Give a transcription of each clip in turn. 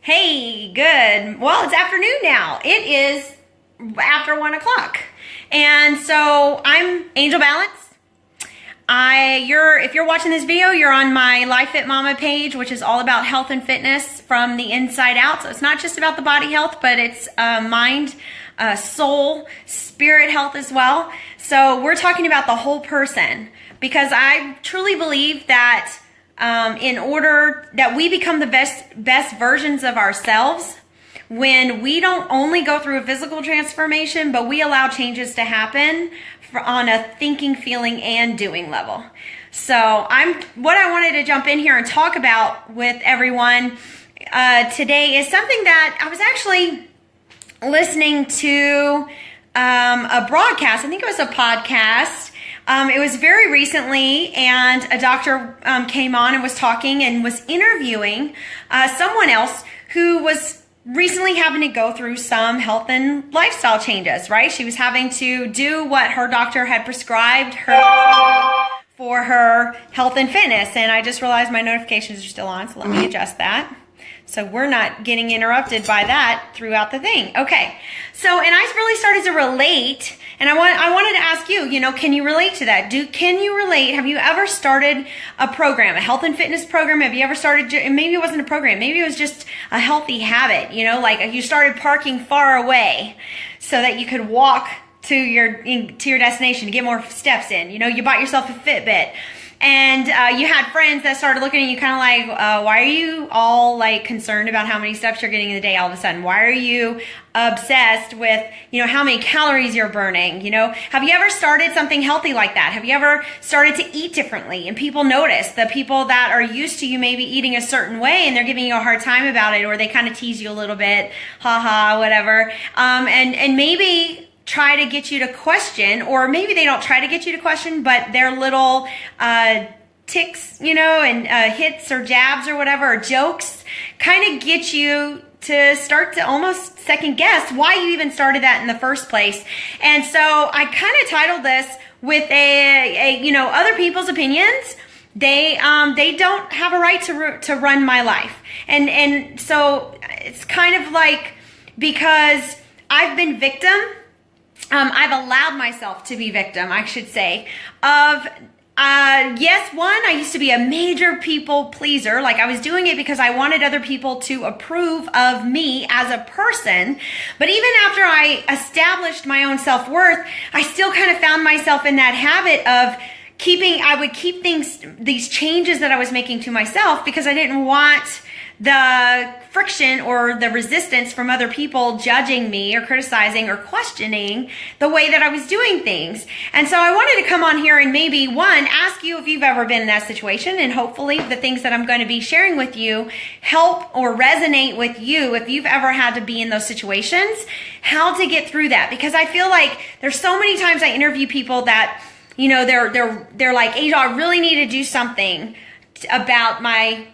Hey, good. Well, it's afternoon now. It is after 1 o'clock. And so I'm Angel Balance. If you're watching this video, you're on my Life Fit Mama page, which is all about health and fitness from the inside out. So it's not just about the body health, but it's mind, soul, spirit health as well. So we're talking about the whole person, because I truly believe that in order that we become the best versions of ourselves, when we don't only go through a physical transformation, but we allow changes to happen on a thinking, feeling, and doing level. So what I wanted to jump in here and talk about with everyone today is something that I was actually listening to a broadcast. I think it was a podcast. It was very recently, and a doctor came on and was talking and was interviewing someone else who was recently having to go through some health and lifestyle changes, right? She was having to do what her doctor had prescribed her for her health and fitness. And I just realized my notifications are still on, so let me adjust that, so we're not getting interrupted by that throughout the thing. Okay, so, and I really started to relate, and I wanted to ask you, can you relate to that? Can you relate? Have you ever started a program, a health and fitness program? Have you ever started, maybe it wasn't a program, maybe it was just a healthy habit, like you started parking far away so that you could walk to your destination to get more steps in. You bought yourself a Fitbit. And you had friends that started looking at you kind of like, why are you all like concerned about how many steps you're getting in the day all of a sudden? Why are you obsessed with, how many calories you're burning? Have you ever started something healthy like that? Have you ever started to eat differently? And people notice, the people that are used to you maybe eating a certain way, and they're giving you a hard time about it, or they kind of tease you a little bit, haha, whatever. And maybe try to get you to question, or maybe they don't try to get you to question, but their little ticks, and hits or jabs or whatever, or jokes, kind of get you to start to almost second guess why you even started that in the first place. And so I kind of titled this with other people's opinions. They don't have a right to run my life. And so it's kind of like, because I've been victim, I've allowed myself to be victim, I should say, of, I used to be a major people pleaser. Like, I was doing it because I wanted other people to approve of me as a person. But even after I established my own self-worth, I still kind of found myself in that habit of I would keep these changes that I was making to myself, because I didn't want the friction or the resistance from other people judging me or criticizing or questioning the way that I was doing things. And so I wanted to come on here and maybe, ask you if you've ever been in that situation, and hopefully the things that I'm going to be sharing with you help or resonate with you if you've ever had to be in those situations, how to get through that. Because I feel like there's so many times I interview people that, they're like, Angel, I really need to do something about my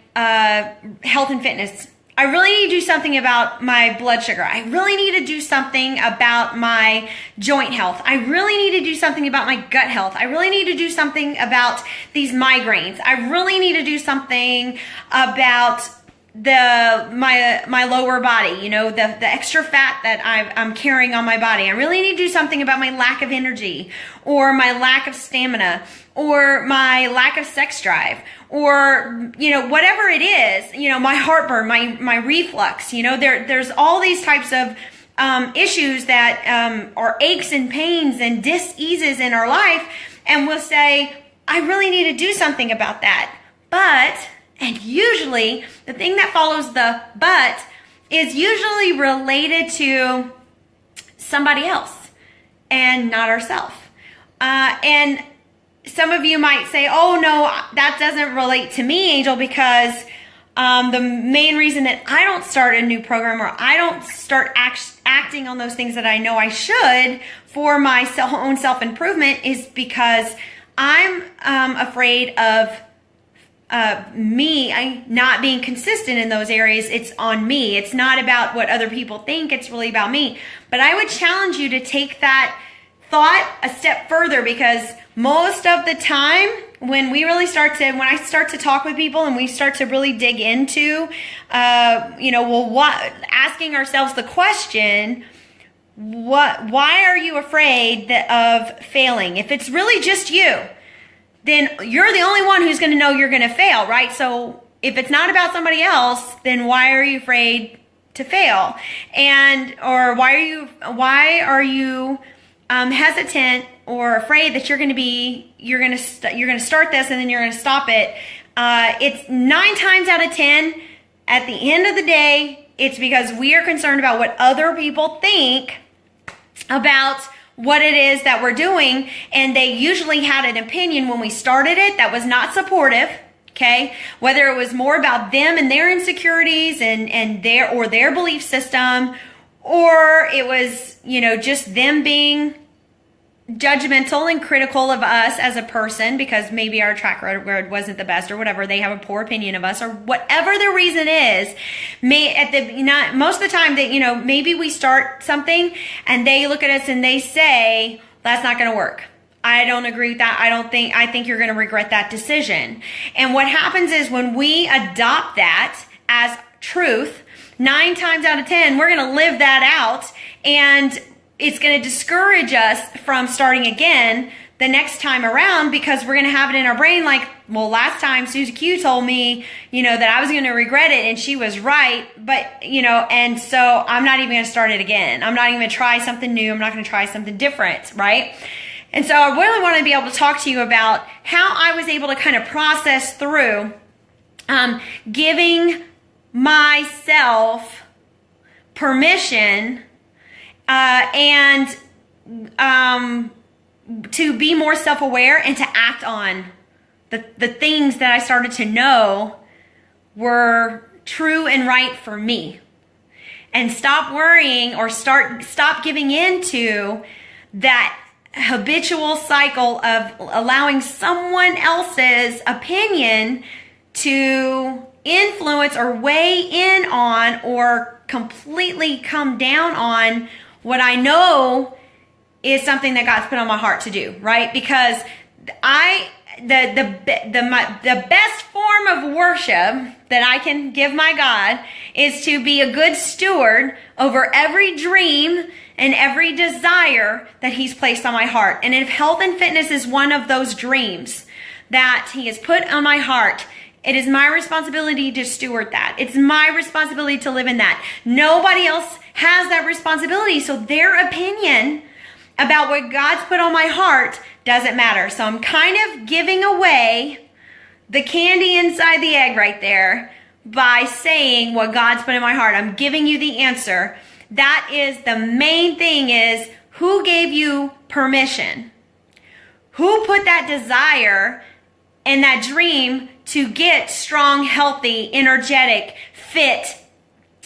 health and fitness. I really need to do something about my blood sugar. I really need to do something about my joint health. I really need to do something about my gut health. I really need to do something about these migraines. I really need to do something about my lower body, the extra fat that I'm carrying on my body. I really need to do something about my lack of energy, or my lack of stamina, or my lack of sex drive, or whatever it is, my heartburn, my reflux. There's all these types of issues that are aches and pains and dis-eases in our life, and we'll say, I really need to do something about that. And usually the thing that follows the but is usually related to somebody else and not ourselves. And some of you might say, oh no, that doesn't relate to me, Angel, because the main reason that I don't start a new program, or I don't start acting on those things that I know I should for my own self-improvement, is because I'm afraid of me not being consistent in those areas. It's on me. It's not about what other people think. It's really about me. But I would challenge you to take that thought a step further, because most of the time when I start to talk with people and we start to really dig into, asking ourselves the question, why are you afraid of failing? If it's really just you, then you're the only one who's going to know you're going to fail, right? So if it's not about somebody else, then why are you afraid to fail? Or why are you hesitant or afraid that you're going to start this and then you're going to stop it? It's 9 times out of 10, at the end of the day, it's because we are concerned about what other people think about what it is that we're doing, and they usually had an opinion when we started it that was not supportive. Okay, whether it was more about them and their insecurities and their belief system, or it was, just them being judgmental and critical of us as a person because maybe our track record wasn't the best or whatever. They have a poor opinion of us or whatever the reason is. Most of the time that, maybe we start something and they look at us and they say, that's not going to work. I don't agree with that. I think you're going to regret that decision. And what happens is when we adopt that as truth, 9 times out of 10, we're going to live that out, and it's going to discourage us from starting again the next time around because we're going to have it in our brain like, well, last time Susie Q told me, that I was going to regret it and she was right, but, and so I'm not even going to start it again. I'm not even going to try something new. I'm not going to try something different, right? And so I really want to be able to talk to you about how I was able to kind of process through giving myself permission and to be more self-aware and to act on the things that I started to know were true and right for me. And stop worrying or stop giving into that habitual cycle of allowing someone else's opinion to influence or weigh in on or completely come down on what I know is something that God's put on my heart to do, right? Because the best form of worship that I can give my God is to be a good steward over every dream and every desire that He's placed on my heart. And if health and fitness is one of those dreams that He has put on my heart, it is my responsibility to steward that. It's my responsibility to live in that. Nobody else has that responsibility. So their opinion about what God's put on my heart doesn't matter. So I'm kind of giving away the candy inside the egg right there by saying what God's put in my heart. I'm giving you the answer. That is the main thing, is who gave you permission? Who put that desire and that dream to get strong, healthy, energetic, fit,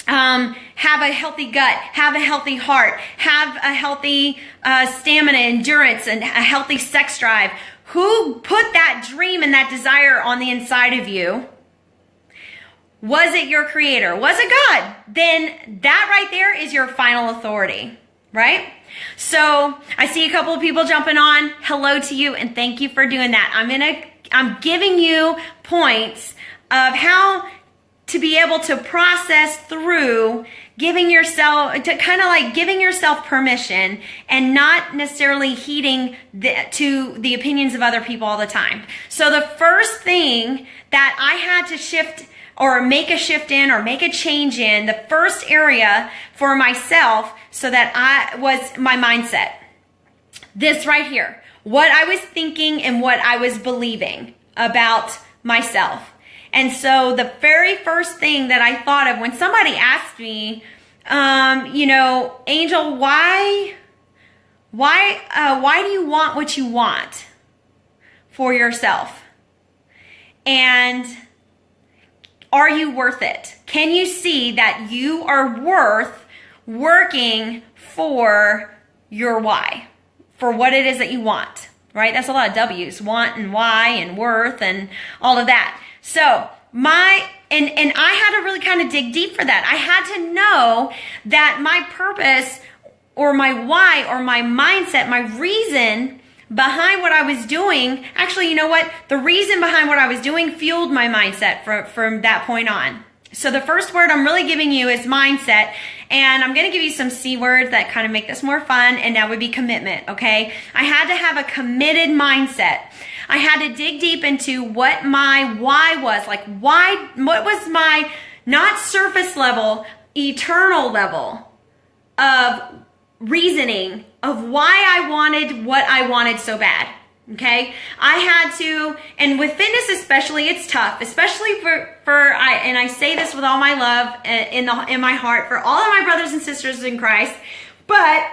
have a healthy gut, have a healthy heart, have a healthy stamina, endurance, and a healthy sex drive? Who put that dream and that desire on the inside of you? Was it your Creator? Was it God? Then that right there is your final authority, right? So I see a couple of people jumping on. Hello to you, and thank you for doing that. I'm giving you points of how to be able to process through giving yourself permission and not necessarily heeding to the opinions of other people all the time. So the first thing that I had to shift or make a shift in or make a change in, the first area for myself, so that was my mindset. This right here, what I was thinking and what I was believing about myself. And so the very first thing that I thought of when somebody asked me, Angel, why do you want what you want for yourself? And are you worth it? Can you see that you are worth working for your why, for what it is that you want, right? That's a lot of W's, want and why and worth and all of that. So and I had to really kind of dig deep for that. I had to know that my purpose or my why or my mindset, my reason behind what I was doing, actually, you know what? The reason behind what I was doing fueled my mindset from that point on. So the first word I'm really giving you is mindset, and I'm going to give you some C words that kind of make this more fun, and that would be commitment, okay? I had to have a committed mindset. I had to dig deep into what my why was, like what was my not surface level, eternal level of reaning of why I wanted what I wanted so bad. Okay, I had to, and with fitness especially, it's tough, especially and I say this with all my love in my heart for all of my brothers and sisters in Christ, but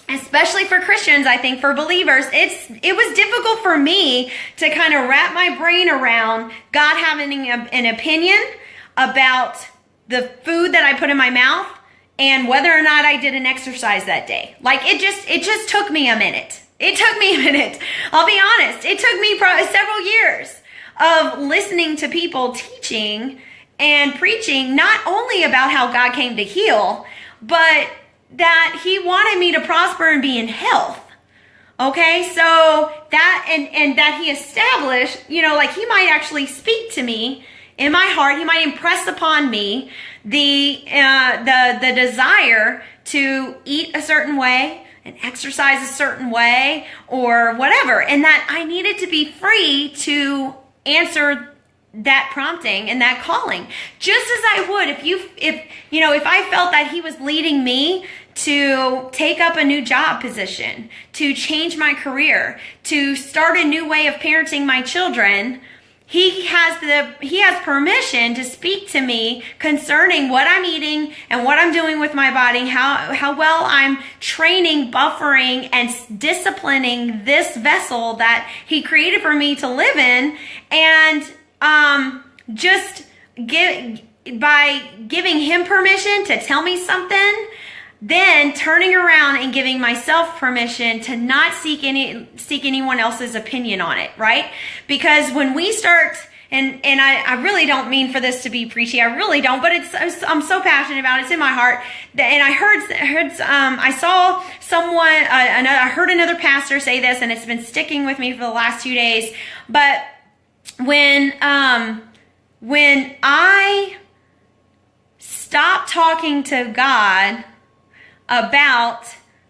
especially for Christians, I think for believers, it was difficult for me to kind of wrap my brain around God having an opinion about the food that I put in my mouth and whether or not I did an exercise that day. Like it just took me a minute. It took me a minute. I'll be honest. It took me probably several years of listening to people teaching and preaching not only about how God came to heal, but that he wanted me to prosper and be in health. Okay, so that and that he established, like he might actually speak to me in my heart. He might impress upon me the desire to eat a certain way and exercise a certain way or whatever, and that I needed to be free to answer that prompting and that calling, just as I would if I felt that he was leading me to take up a new job position, to change my career, to start a new way of parenting my children. He has permission to speak to me concerning what I'm eating and what I'm doing with my body, how well I'm training, buffering, and disciplining this vessel that he created for me to live in, and by giving him permission to tell me something, then turning around and giving myself permission to not seek anyone else's opinion on it, right? Because when we start, and I really don't mean for this to be preachy, I really don't, but I'm so passionate about it, it's in my heart. And I saw someone, I heard another pastor say this, and it's been sticking with me for the last 2 days. But when I stopped talking to God about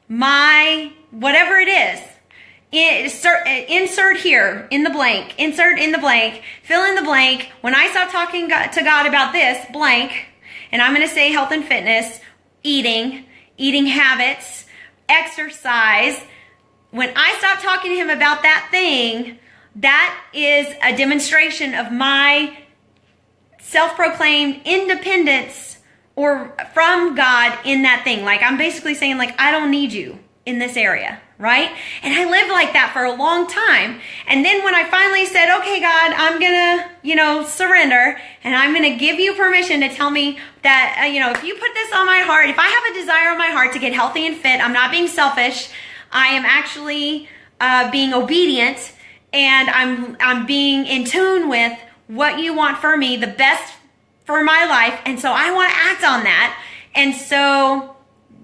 my whatever it is, insert here in the blank, insert in the blank, fill in the blank. When I stop talking to God about this blank, and I'm going to say health and fitness, eating habits, exercise, when I stop talking to him about that thing, that is a demonstration of my self-proclaimed independence or from God in that thing. Like I'm basically saying, like, I don't need you in this area, right? And I lived like that for a long time. And then when I finally said, okay, God, I'm gonna, surrender, and I'm gonna give you permission to tell me that, if you put this on my heart, if I have a desire on my heart to get healthy and fit, I'm not being selfish. I am actually being obedient, and I'm being in tune with what you want for me, the best for my life, and so I want to act on that. And so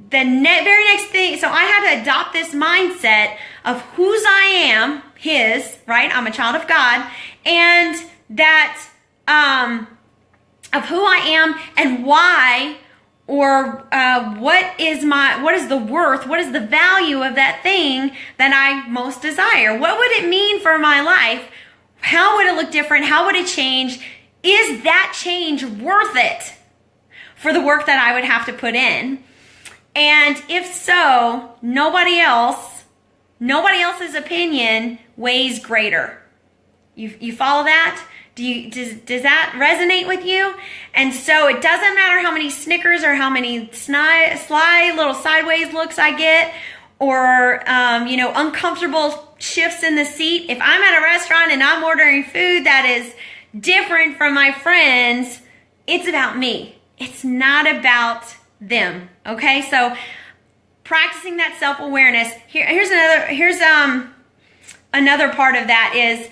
the very next thing, so I had to adopt this mindset of whose I am, his, right? I'm a child of God, and that of who I am and why, or what is the worth, what is the value of that thing that I most desire? What would it mean for my life? How would it look different? How would it change? Is that change worth it for the work that I would have to put in? And if so, nobody else's opinion weighs greater. You follow that? Does that resonate with you? And so it doesn't matter how many snickers or how many sly little sideways looks I get, or uncomfortable shifts in the seat. If I'm at a restaurant and I'm ordering food that is different from my friends, it's about me. It's not about them. Okay, so practicing that self-awareness. Here's another part of that is,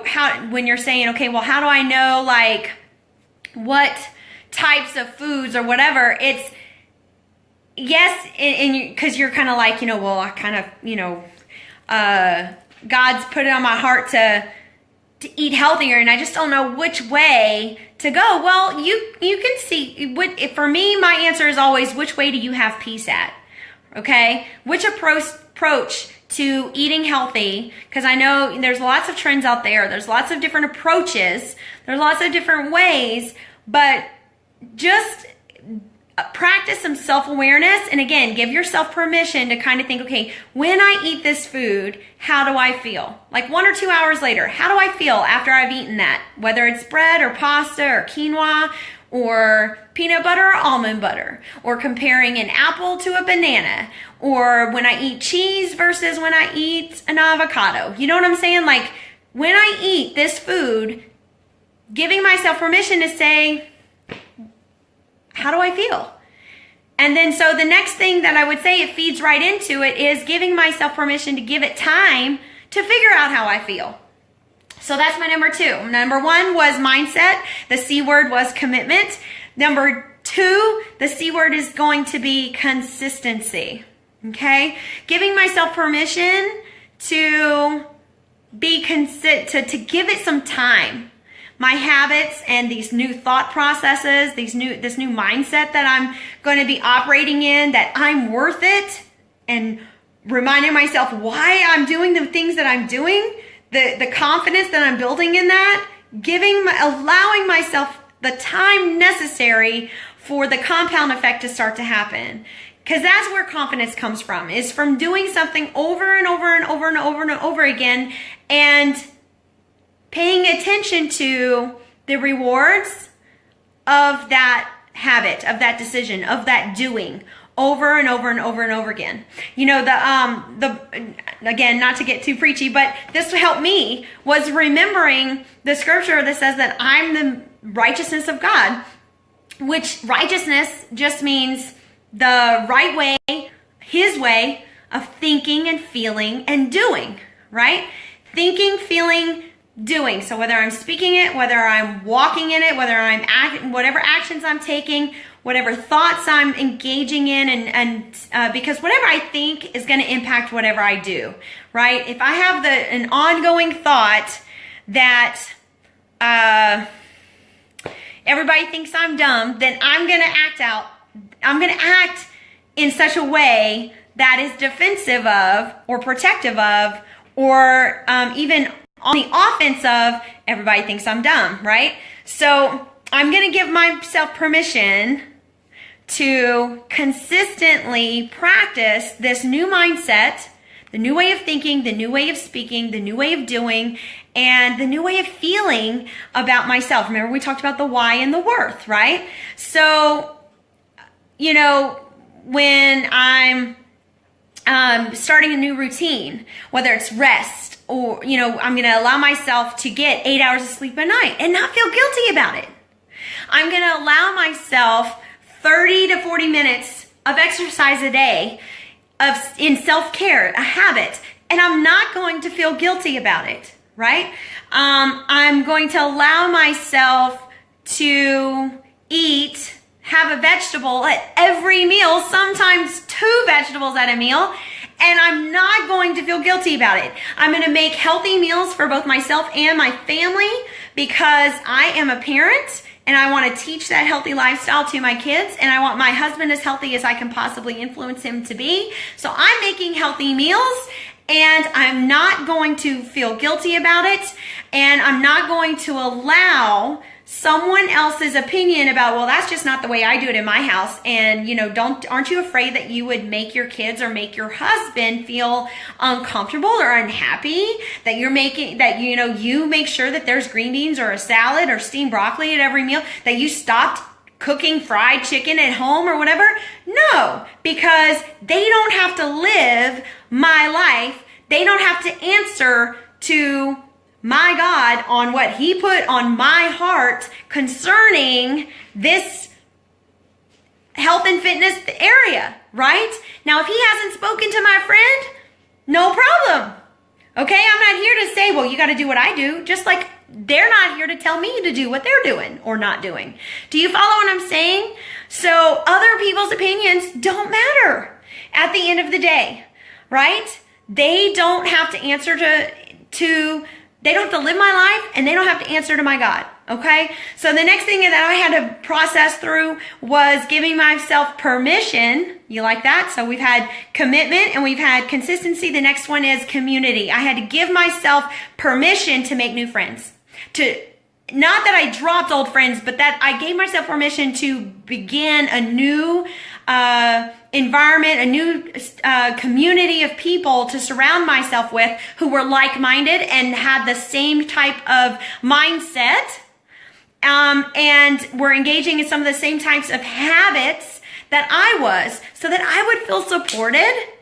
how, when you're saying, okay, well, how do I know, like, what types of foods or whatever? yes, and because you're kind of like, well, I kind of, God's put it on my heart to eat healthier, and I just don't know which way to go. Well, you can see, for me, my answer is always, which way do you have peace at? Okay? Which approach to eating healthy, because I know there's lots of trends out there. There's lots of different approaches. There's lots of different ways, but just practice some self-awareness, and again, give yourself permission to kind of think, okay, when I eat this food, how do I feel? Like 1 or 2 hours later, how do I feel after I've eaten that? Whether it's bread or pasta or quinoa or peanut butter or almond butter, or comparing an apple to a banana, or when I eat cheese versus when I eat an avocado. You know what I'm saying? Like, when I eat this food, giving myself permission to say, how do I feel? And then so the next thing that I would say, it feeds right into it, is giving myself permission to give it time to figure out how I feel. So that's my number 2. Number 1 was mindset. The C word was commitment. Number 2, the C word is going to be consistency. Okay? Giving myself permission to be to give it some time. My habits and these new thought processes, this new mindset that I'm going to be operating in, that I'm worth it, and reminding myself why I'm doing the things that I'm doing, the confidence that I'm building in that, allowing myself the time necessary for the compound effect to start to happen. Because that's where confidence comes from, is from doing something over and over and over and over and over again, and paying attention to the rewards of that habit, of that decision, of that doing, over and over and over and over again. Again, not to get too preachy, but this helped me, was remembering the scripture that says that I'm the righteousness of God, which righteousness just means the right way, His way of thinking and feeling and doing, right? Thinking, feeling, doing. So whether I'm speaking it, whether I'm walking in it, whether I'm acting, whatever actions I'm taking, whatever thoughts I'm engaging in, and because whatever I think is going to impact whatever I do, right? If I have an ongoing thought that everybody thinks I'm dumb, then I'm going to act in such a way that is defensive of, or protective of, or even on the offense of, everybody thinks I'm dumb, right? So I'm going to give myself permission to consistently practice this new mindset, the new way of thinking, the new way of speaking, the new way of doing, and the new way of feeling about myself. Remember, we talked about the why and the worth, right? So, when I'm starting a new routine, whether it's rest, or, I'm going to allow myself to get 8 hours of sleep a night and not feel guilty about it. I'm going to allow myself 30 to 40 minutes of exercise a day in self-care, a habit, and I'm not going to feel guilty about it, right? I'm going to allow myself to have a vegetable at every meal, sometimes 2 vegetables at a meal, and I'm not going to feel guilty about it. I'm going to make healthy meals for both myself and my family, because I am a parent and I want to teach that healthy lifestyle to my kids, and I want my husband as healthy as I can possibly influence him to be. So I'm making healthy meals, and I'm not going to feel guilty about it, and I'm not going to allow someone else's opinion about, well, that's just not the way I do it in my house. And, aren't you afraid that you would make your kids or make your husband feel uncomfortable or unhappy that you make sure that there's green beans or a salad or steamed broccoli at every meal, that you stopped cooking fried chicken at home or whatever? No, because they don't have to live my life. They don't have to answer to my God on what He put on my heart concerning this health and fitness area, right? Now, if He hasn't spoken to my friend, no problem. Okay, I'm not here to say, well, you got to do what I do. Just like they're not here to tell me to do what they're doing or not doing. Do you follow what I'm saying? So other people's opinions don't matter at the end of the day, right? They don't have to answer they don't have to live my life, and they don't have to answer to my God, okay? So the next thing that I had to process through was giving myself permission. You like that? So we've had commitment and we've had consistency. The next one is community. I had to give myself permission to make new friends. Not that I dropped old friends, but that I gave myself permission to begin a new environment, a new community of people to surround myself with who were like-minded and had the same type of mindset, and were engaging in some of the same types of habits that I was, so that I would feel supported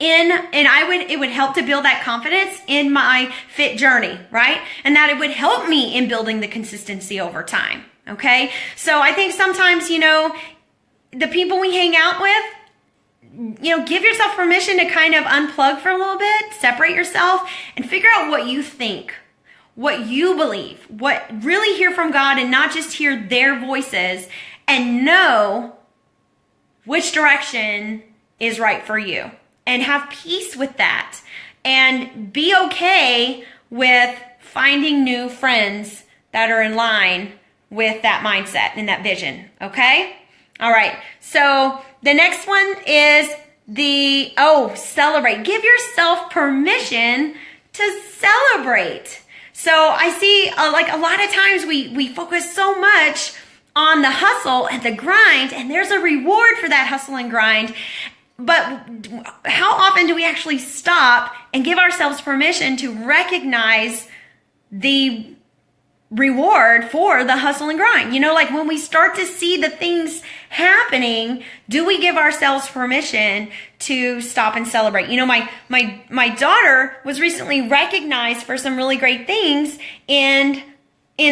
it would help to build that confidence in my fit journey, right? And that it would help me in building the consistency over time, okay? So I think sometimes, the people we hang out with, give yourself permission to kind of unplug for a little bit, separate yourself, and figure out what you think, what you believe, what really hear from God, and not just hear their voices, and know which direction is right for you. And have peace with that, and be okay with finding new friends that are in line with that mindset and that vision, okay? All right, so the next one is celebrate. Give yourself permission to celebrate. So I see a lot of times we focus so much on the hustle and the grind, and there's a reward for that hustle and grind. But how often do we actually stop and give ourselves permission to recognize the reward for the hustle and grind? Like when we start to see the things happening, do we give ourselves permission to stop and celebrate? My daughter was recently recognized for some really great things in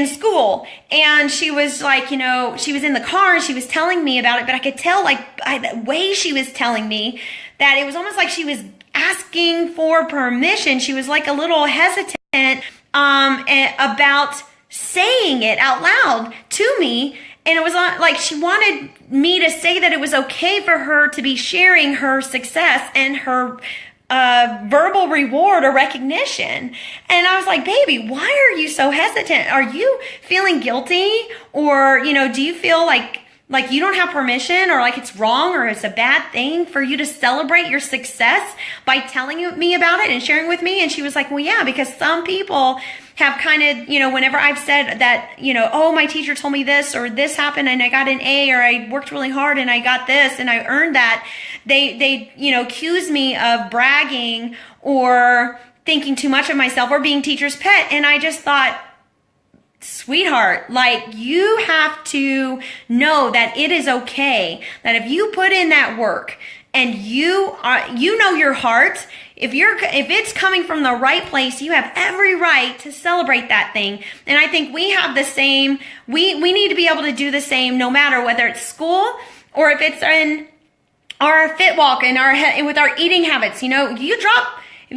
school, and she was like, she was in the car and she was telling me about it, but I could tell the way she was telling me that it was almost like she was asking for permission. She was like a little hesitant about saying it out loud to me, and it was like she wanted me to say that it was okay for her to be sharing her success and her verbal reward or recognition. And I was like, baby, why are you so hesitant? Are you feeling guilty? Or, do you feel like you don't have permission, or like it's wrong or it's a bad thing for you to celebrate your success by telling me about it and sharing with me? And she was like, well, yeah, because some people have kind of, whenever I've said that, oh, my teacher told me this, or this happened and I got an A, or I worked really hard and I got this and I earned that, they accuse me of bragging or thinking too much of myself or being teacher's pet. And I just thought, sweetheart, you have to know that it is okay, that if you put in that work and you know your heart, if it's coming from the right place, you have every right to celebrate that thing. And I think we have the same, we need to be able to do the same, no matter whether it's school or if it's in our fit walk and with our eating habits. If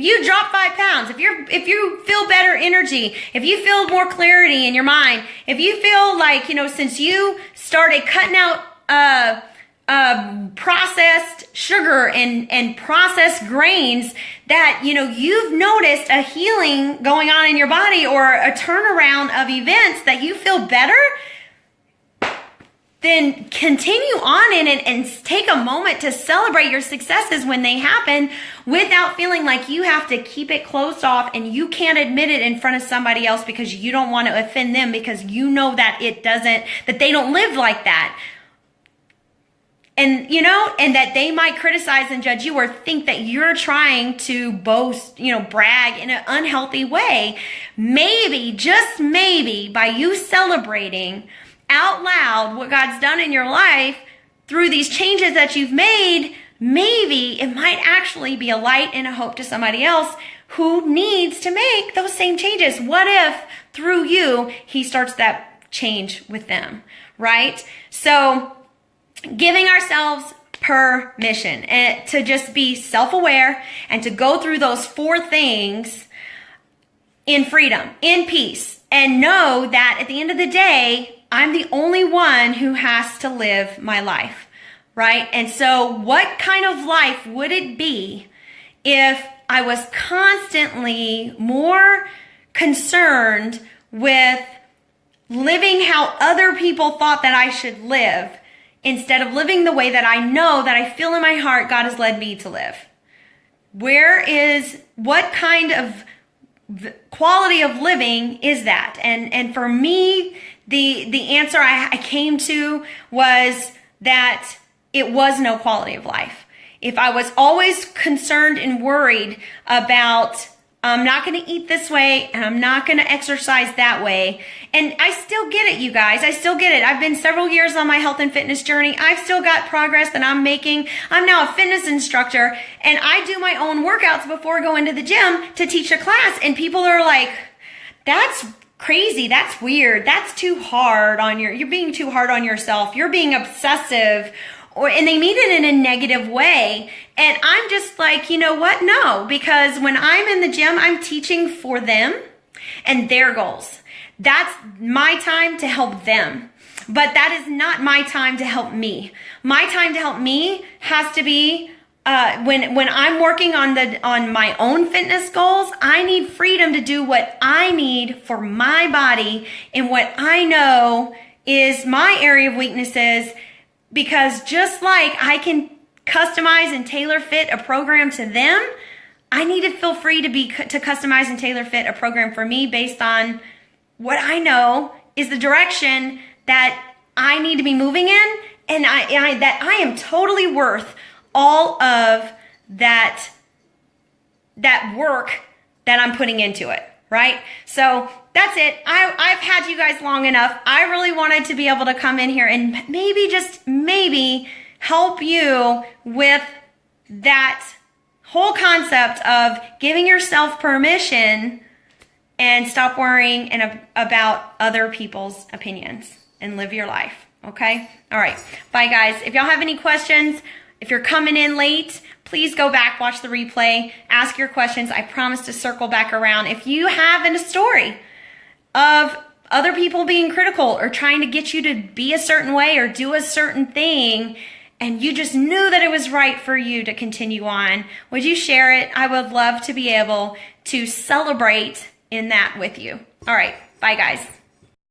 you drop 5 pounds, if you feel better energy, if you feel more clarity in your mind, if you feel like, since you started cutting out processed sugar and processed grains, that, you've noticed a healing going on in your body or a turnaround of events, that you feel better, then continue on in it and take a moment to celebrate your successes when they happen, without feeling like you have to keep it closed off and you can't admit it in front of somebody else because you don't want to offend them, because that they don't live like that. And, and that they might criticize and judge you or think that you're trying to boast, brag in an unhealthy way. Maybe, just maybe, by you celebrating out loud what God's done in your life through these changes that you've made, maybe it might actually be a light and a hope to somebody else who needs to make those same changes. What if through you, he starts that change with them, right? So giving ourselves permission and to just be self-aware and to go through those 4 things in freedom, in peace, and know that at the end of the day, I'm the only one who has to live my life, right? And so what kind of life would it be if I was constantly more concerned with living how other people thought that I should live instead of living the way that I know, that I feel in my heart God has led me to live? What kind of quality of living is that? And for me, the answer I came to was that it was no quality of life. If I was always concerned and worried about, I'm not going to eat this way and I'm not going to exercise that way. And I still get it, you guys. I still get it. I've been several years on my health and fitness journey. I've still got progress that I'm making. I'm now a fitness instructor and I do my own workouts before going to the gym to teach a class. And people are like, that's crazy. That's weird. That's too hard on you're being too hard on yourself. You're being obsessive. And they mean it in a negative way. And I'm just like, you know what? No, because when I'm in the gym, I'm teaching for them and their goals. That's my time to help them. But that is not my time to help me. My time to help me has to be when I'm working on my own fitness goals. I need freedom to do what I need for my body and what I know is my area of weaknesses. Because just like I can customize and tailor fit a program to them, I need to feel free to customize and tailor fit a program for me based on what I know is the direction that I need to be moving in, and that I am totally worth all of that work that I'm putting into it, right? So that's it. I've had you guys long enough. I really wanted to be able to come in here and maybe help you with that whole concept of giving yourself permission and stop worrying about other people's opinions and live your life. Okay? All right. Bye, guys. If y'all have any questions, if you're coming in late, please go back, watch the replay, ask your questions. I promise to circle back around. If you have a story of other people being critical or trying to get you to be a certain way or do a certain thing, and you just knew that it was right for you to continue on, would you share it? I would love to be able to celebrate in that with you. All right. Bye, guys.